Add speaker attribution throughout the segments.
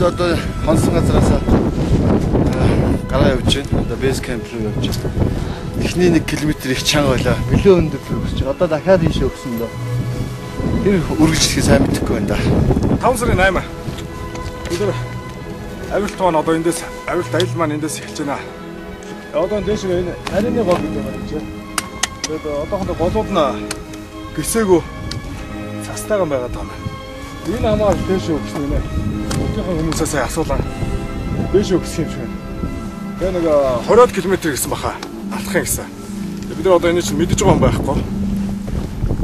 Speaker 1: одоо хонсон газараас гараа явж байна. Одоо бейс кемп руу явж байна. Эхний 1 км их чанга байлаа. Нөлөө өндөр өгсөж. Одоо дахиад ийшээ өгсөн дөө. Тэр үргэлжлэхийг сайн мэдэхгүй байна да.
Speaker 2: 5 сарын 8. Бид авилт маань одоо эндээс авилт аялал маань эндээс эхэлж байна. Одоо дээш энэ нарийн гол гэдэг юм байна. Тэгээд одоохондоо голууд нь гисээгөө цастайгаан байгаад байгаа юм. Энэ хамаар дээш өгсөн юм ээ. Өдөртөө хүмүүсээс асуулаа. Дээш өгсөн юм шиг байна. Тэгээ нэг 20 км гэсэн баха. Алхахын гэсэн. Бид нар одоо энэ чинь мэдэж байгаа юм байхгүй.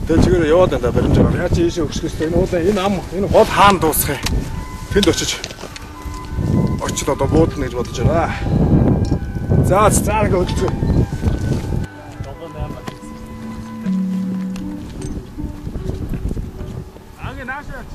Speaker 2: Тэгээ чигээр яваад байна да баримжаагаар. Яа чи ийшээ өгсөх гэсэн. Энэ уулаа энэ ам энэ гол хаан дуусгах юм. Тэнд очиж одоо буудна гэж бодож байна. За цаараг өдөртөө. Анги наашаач.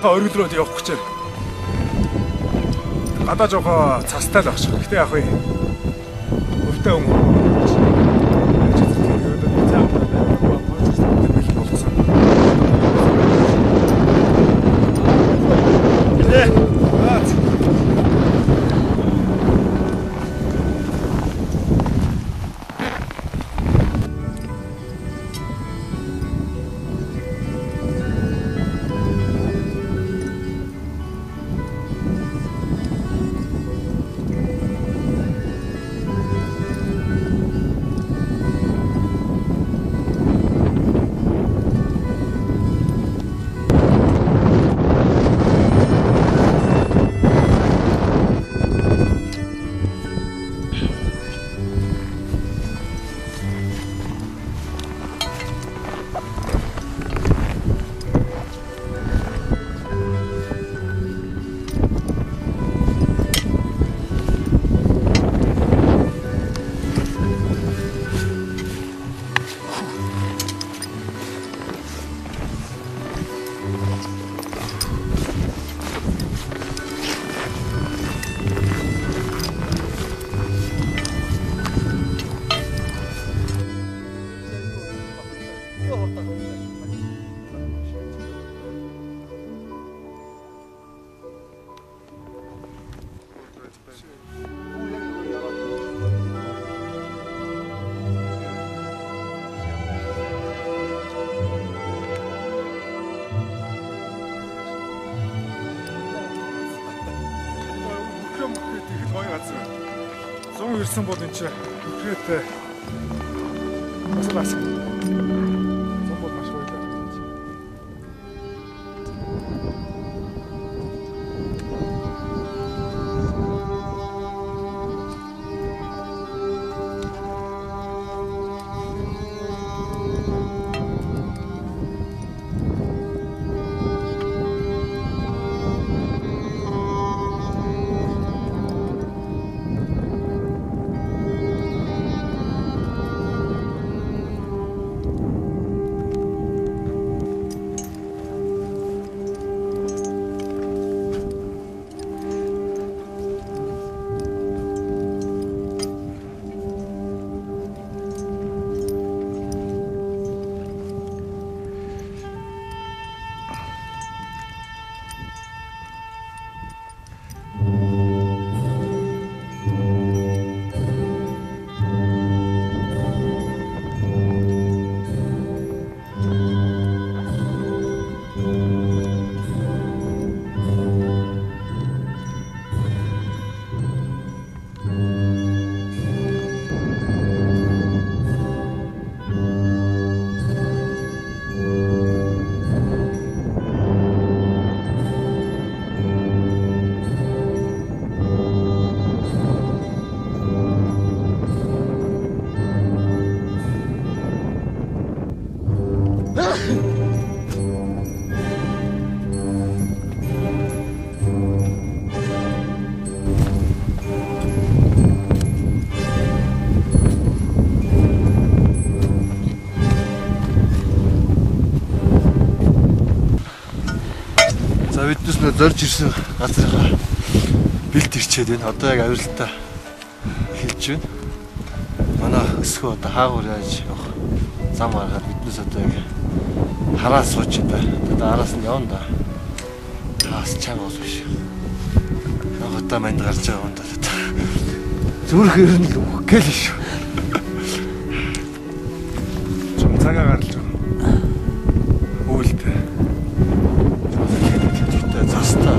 Speaker 2: Оргил руу явах гэж байна. Гадаа жоохоо цастай л багш. Гэтэ яг хөө өвтэй юм. Зон ирсэн бол энэ чинь үхрээтэй Бас л асах. Зам бол маш гоё л.
Speaker 1: За биднес нөө зорж ирсэн газрынхаа бэлт ирчээд байна. Одоо яг авиралтаа хэлж байна. Манай өсгөө одоо хаагуур яаж явах зам гаргаад биднес одоо яг хараа сууж байна. Одоо араас нь явна да. Хаас чанга ус биш. Одоо манд гарч байгаа юм да. Зүрх ер нь гэл шүү.
Speaker 2: Чам цагаа гарч байгаа. Үйлдэ.
Speaker 1: Заста.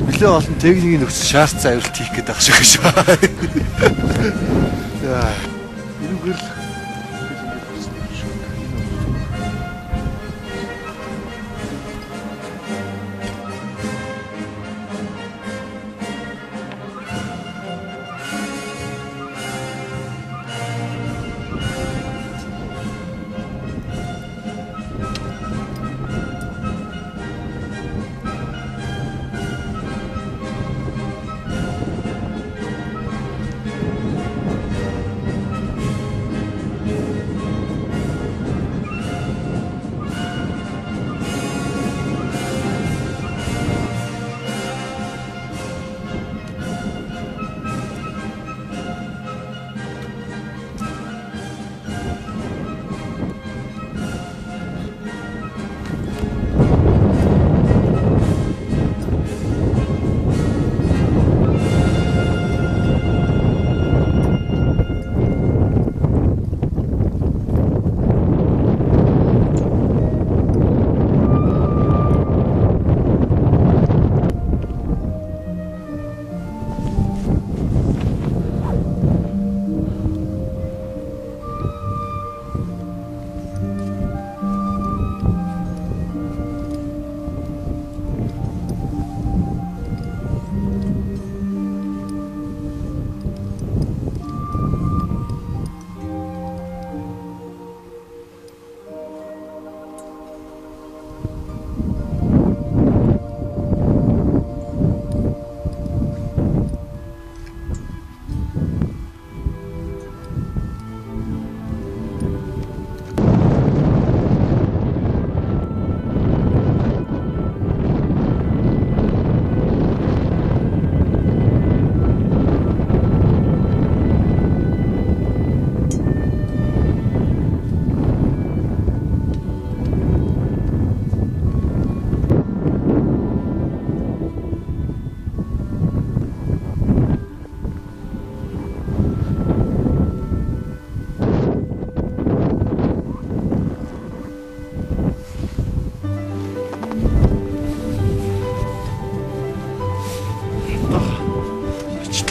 Speaker 1: Нэлээд олон техникийн нөхцөл шаардсан авиралт хийх гэдэг ах шиг шүү. Яа. Ирүүгэл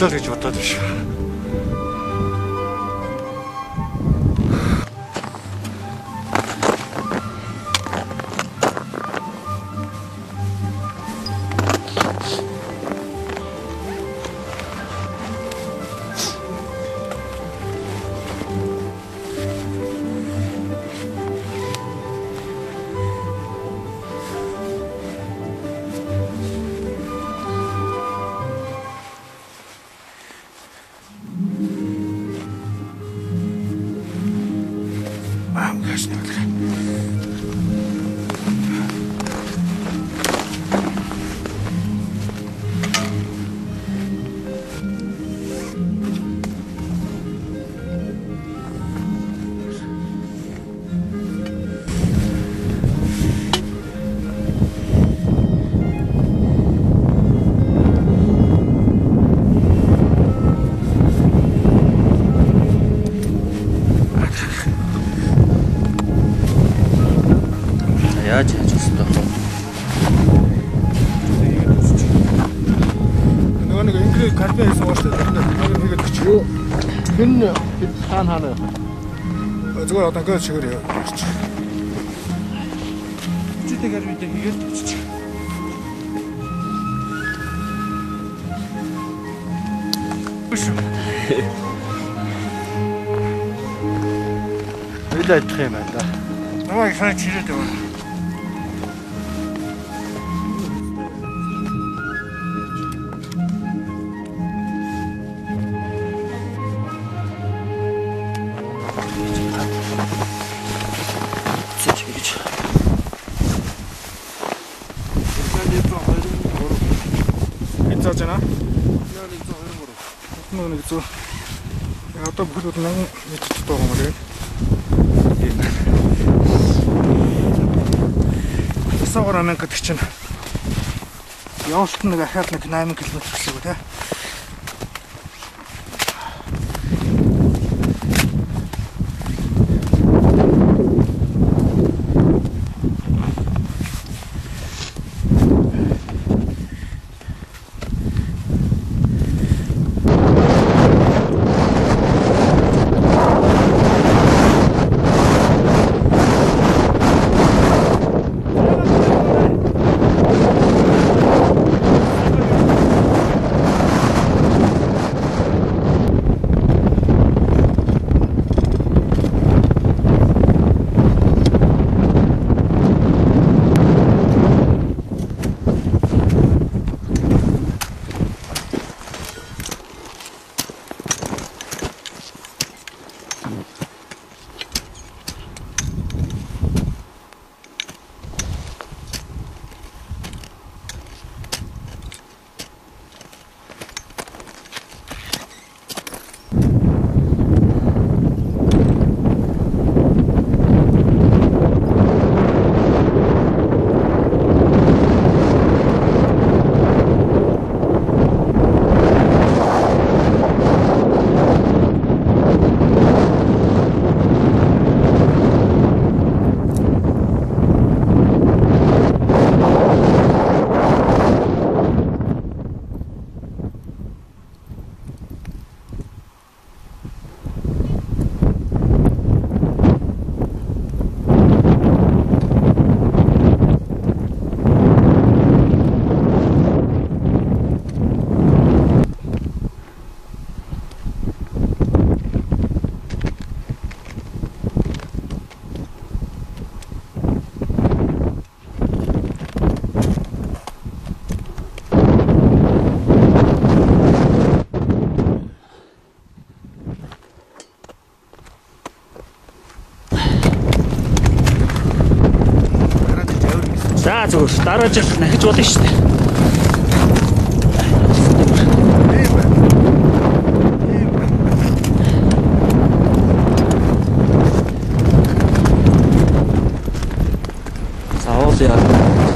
Speaker 1: болоо л гэж бодоод биш.
Speaker 3: Яаж яаж өстөө.
Speaker 2: Нэг инглиш карбон хийсэн ууштай. Тэр хийгээд чи юу?
Speaker 1: Хэн хаана байна?
Speaker 2: Зүгээр одоо ингээд чигээр яа.
Speaker 3: Читэй гарвид хийгээд чи.
Speaker 1: Үйлээ идэх юм байна да.
Speaker 2: Намайг сайн чирээд байна. Эцэж байна. Нэг зөө. Одоо бүхэл нэг мэдчих байгаа юм байна. Савар амин гэдэг чинь явуулт нэг ахаад нэг 8 км гэсэн үг тий.
Speaker 3: За зүгээр дараа жил нахиж болно шүү дээ. Заавал яа.